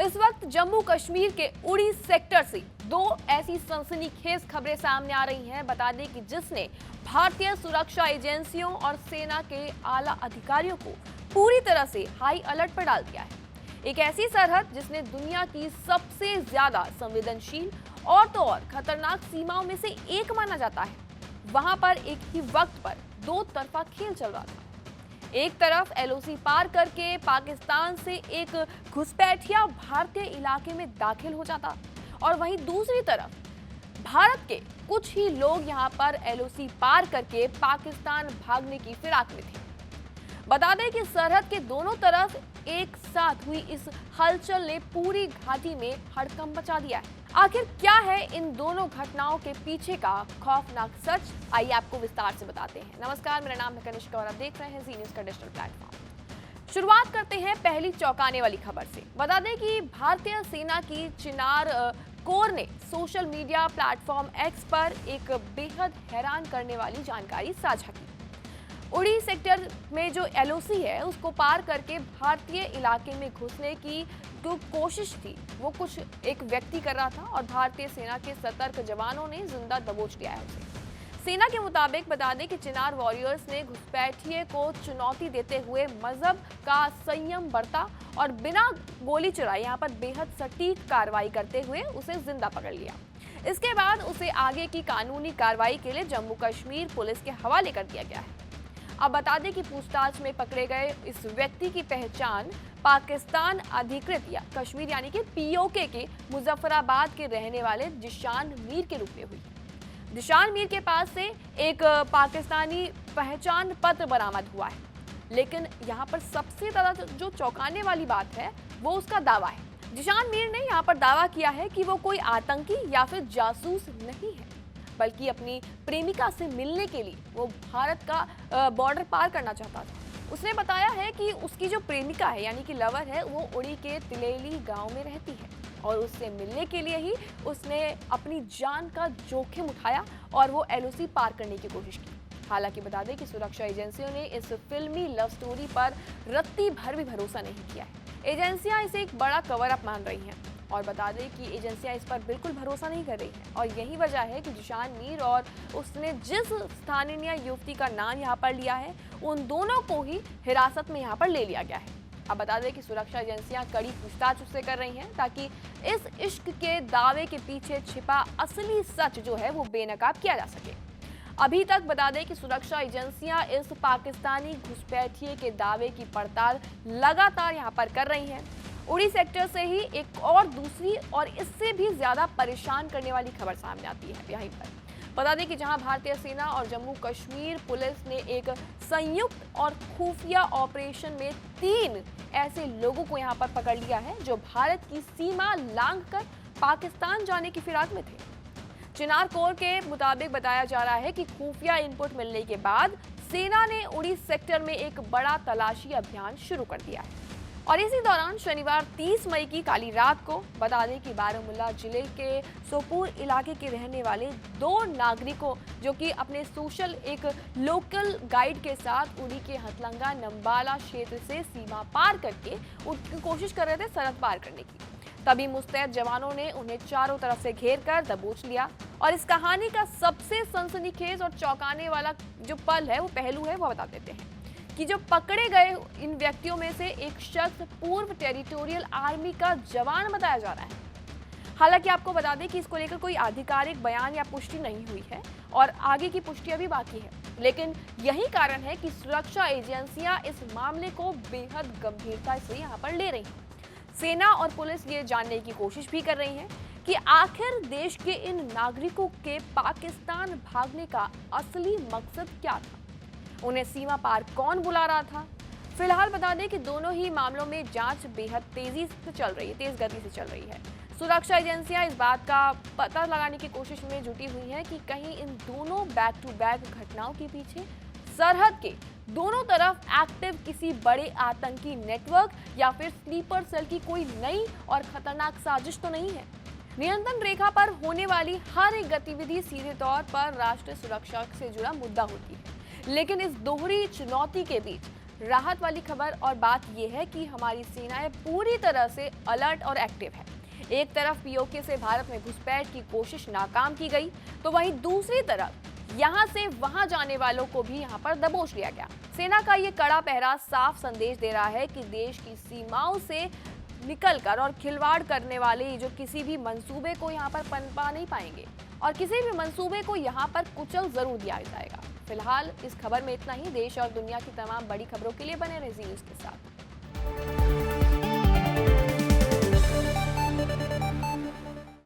इस वक्त जम्मू कश्मीर के उड़ी सेक्टर से दो ऐसी सनसनीखेज खबरें सामने आ रही हैं। बता दें कि जिसने भारतीय सुरक्षा एजेंसियों और सेना के आला अधिकारियों को पूरी तरह से हाई अलर्ट पर डाल दिया है। एक ऐसी सरहद जिसने दुनिया की सबसे ज्यादा संवेदनशील और तो और खतरनाक सीमाओं में से एक माना जाता है। वहां पर एक ही वक्त पर दो तरफा खेल चल रहा था। एक तरफ एलओसी पार करके पाकिस्तान से एक घुसपैठिया भारतीय इलाके में दाखिल हो जाता और वहीं दूसरी तरफ भारत के कुछ ही लोग यहां पर एलओसी पार करके पाकिस्तान भागने की फिराक में थे। बता दें कि सरहद के दोनों तरफ एक साथ हुई इस हलचल ने पूरी घाटी में हड़कंप मचा दिया है। आखिर क्या है इन दोनों घटनाओं के पीछे का खौफनाक सच, आइए आपको विस्तार से बताते हैं। नमस्कार, मेरा नाम है कनिष्का और आप देख रहे हैं जी न्यूज़ का डिजिटल प्लेटफॉर्म। शुरुआत करते हैं पहली चौंकाने वाली खबर से। बता दें कि भारतीय सेना की चिनार कोर ने सोशल मीडिया प्लेटफॉर्म एक्स पर एक बेहद हैरान करने वाली जानकारी साझा की। उड़ी सेक्टर में जो एलओसी है उसको पार करके भारतीय इलाके में घुसने की जो कोशिश थी वो कुछ एक व्यक्ति कर रहा था और भारतीय सेना के सतर्क जवानों ने जिंदा दबोच लिया है उसे। सेना के मुताबिक बता दें कि चिनार वॉरियर्स ने घुसपैठिए को चुनौती देते हुए मजहब का संयम बरता और बिना गोली चलाए यहाँ पर बेहद सटीक कार्रवाई करते हुए उसे जिंदा पकड़ लिया। इसके बाद उसे आगे की कानूनी कार्रवाई के लिए जम्मू कश्मीर पुलिस के हवाले कर दिया गया है। अब बता दें कि पूछताछ में पकड़े गए इस व्यक्ति की पहचान पाकिस्तान अधिकृत या कश्मीर यानी कि पीओके के मुजफ्फराबाद के रहने वाले जिशान मीर के रूप में हुई। जिशान मीर के पास से एक पाकिस्तानी पहचान पत्र बरामद हुआ है, लेकिन यहाँ पर सबसे ज्यादा जो चौंकाने वाली बात है वो उसका दावा है। जिशान मीर ने यहाँ पर दावा किया है कि वो कोई आतंकी या फिर जासूस नहीं है, बल्कि अपनी प्रेमिका से मिलने के लिए वो भारत का बॉर्डर पार करना चाहता था। उसने बताया है कि उसकी जो प्रेमिका है यानी कि लवर है वो उड़ी के तिलेली गांव में रहती है और उससे मिलने के लिए ही उसने अपनी जान का जोखिम उठाया और वो एलओसी पार करने की कोशिश की। हालांकि बता दें कि सुरक्षा एजेंसियों ने इस फिल्मी लव स्टोरी पर रत्ती भर भी भरोसा नहीं किया है। एजेंसियां इसे एक बड़ा कवर अप मान रही हैं और बता दें कि एजेंसियां इस पर बिल्कुल भरोसा नहीं कर रही हैं और यही वजह है कि जिशान मीर और उसने जिस स्थानीय युवती का नाम यहाँ पर लिया है उन दोनों को ही हिरासत में यहाँ पर ले लिया गया है। अब बता दें कि सुरक्षा एजेंसियां कड़ी पूछताछ उससे कर रही हैं ताकि इस इश्क के दावे के पीछे छिपा असली सच जो है वो बेनकाब किया जा सके। अभी तक बता दें कि सुरक्षा एजेंसियां इस पाकिस्तानी घुसपैठिए के दावे की पड़ताल लगातार यहाँ पर कर रही हैं। उड़ी सेक्टर से ही एक और दूसरी और इससे भी ज्यादा परेशान करने वाली खबर सामने आती है यहीं पर। बता दें कि जहां भारतीय सेना और जम्मू कश्मीर पुलिस ने एक संयुक्त और खुफिया ऑपरेशन में 3 ऐसे लोगों को यहां पर पकड़ लिया है जो भारत की सीमा लांघकर पाकिस्तान जाने की फिराक में थे। चिनार कोर के मुताबिक बताया जा रहा है कि खुफिया इनपुट मिलने के बाद सेना ने उड़ी सेक्टर में एक बड़ा तलाशी अभियान शुरू कर दिया है और इसी दौरान शनिवार 30 मई की काली रात को बता दें कि बारामूला जिले के सोपुर इलाके के रहने वाले 2 नागरिकों जो कि अपने सोशल एक लोकल गाइड के साथ उड़ी के हथलंगा नंबाला क्षेत्र से सीमा पार करके उनकी कोशिश कर रहे थे सरहद पार करने की। तभी मुस्तैद जवानों ने उन्हें चारों तरफ से घेर कर दबोच लिया और इस कहानी का सबसे सनसनीखेज और चौंकाने वाला जो पल है वो पहलू है वो बता देते हैं कि जो पकड़े गए इन व्यक्तियों में से एक शख्स पूर्व टेरिटोरियल आर्मी का जवान बताया जा रहा है। हालांकि आपको बता दें कि इसको लेकर कोई आधिकारिक बयान या पुष्टि नहीं हुई है और आगे की पुष्टि अभी बाकी है, लेकिन यही कारण है कि सुरक्षा एजेंसियां इस मामले को बेहद गंभीरता से यहाँ पर ले रही हैं। सेना और पुलिस ये जानने की कोशिश भी कर रही है कि आखिर देश के इन नागरिकों के पाकिस्तान भागने का असली मकसद क्या था, उन्हें सीमा पार कौन बुला रहा था। फिलहाल बता दें कि दोनों ही मामलों में जांच बेहद तेज गति से चल रही है। सुरक्षा एजेंसियां इस बात का पता लगाने की कोशिश में जुटी हुई हैं कि कहीं इन दोनों बैक टू बैक घटनाओं के पीछे सरहद के दोनों तरफ एक्टिव किसी बड़े आतंकी नेटवर्क या फिर स्लीपर सेल की कोई नई और खतरनाक साजिश तो नहीं है। नियंत्रण रेखा पर होने वाली हर एक गतिविधि सीधे तौर पर राष्ट्रीय सुरक्षा से जुड़ा मुद्दा होती है, लेकिन इस दोहरी चुनौती के बीच राहत वाली खबर और बात यह है कि हमारी सेनाएं पूरी तरह से अलर्ट और एक्टिव है। एक तरफ पीओके से भारत में घुसपैठ की कोशिश नाकाम की गई, तो वहीं दूसरी तरफ यहां से वहां जाने वालों को भी यहां पर दबोच लिया गया। सेना का ये कड़ा पहरा साफ संदेश दे रहा है कि देश की सीमाओं से निकलकर और खिलवाड़ करने वाले जो किसी भी मंसूबे को यहाँ पर पनपा नहीं पाएंगे और किसी भी मंसूबे को यहाँ पर कुचल जरूर दिया जाएगा। फिलहाल इस खबर में इतना ही। देश और दुनिया की तमाम बड़ी खबरों के लिए बने रहिए जी न्यूज़ के साथ।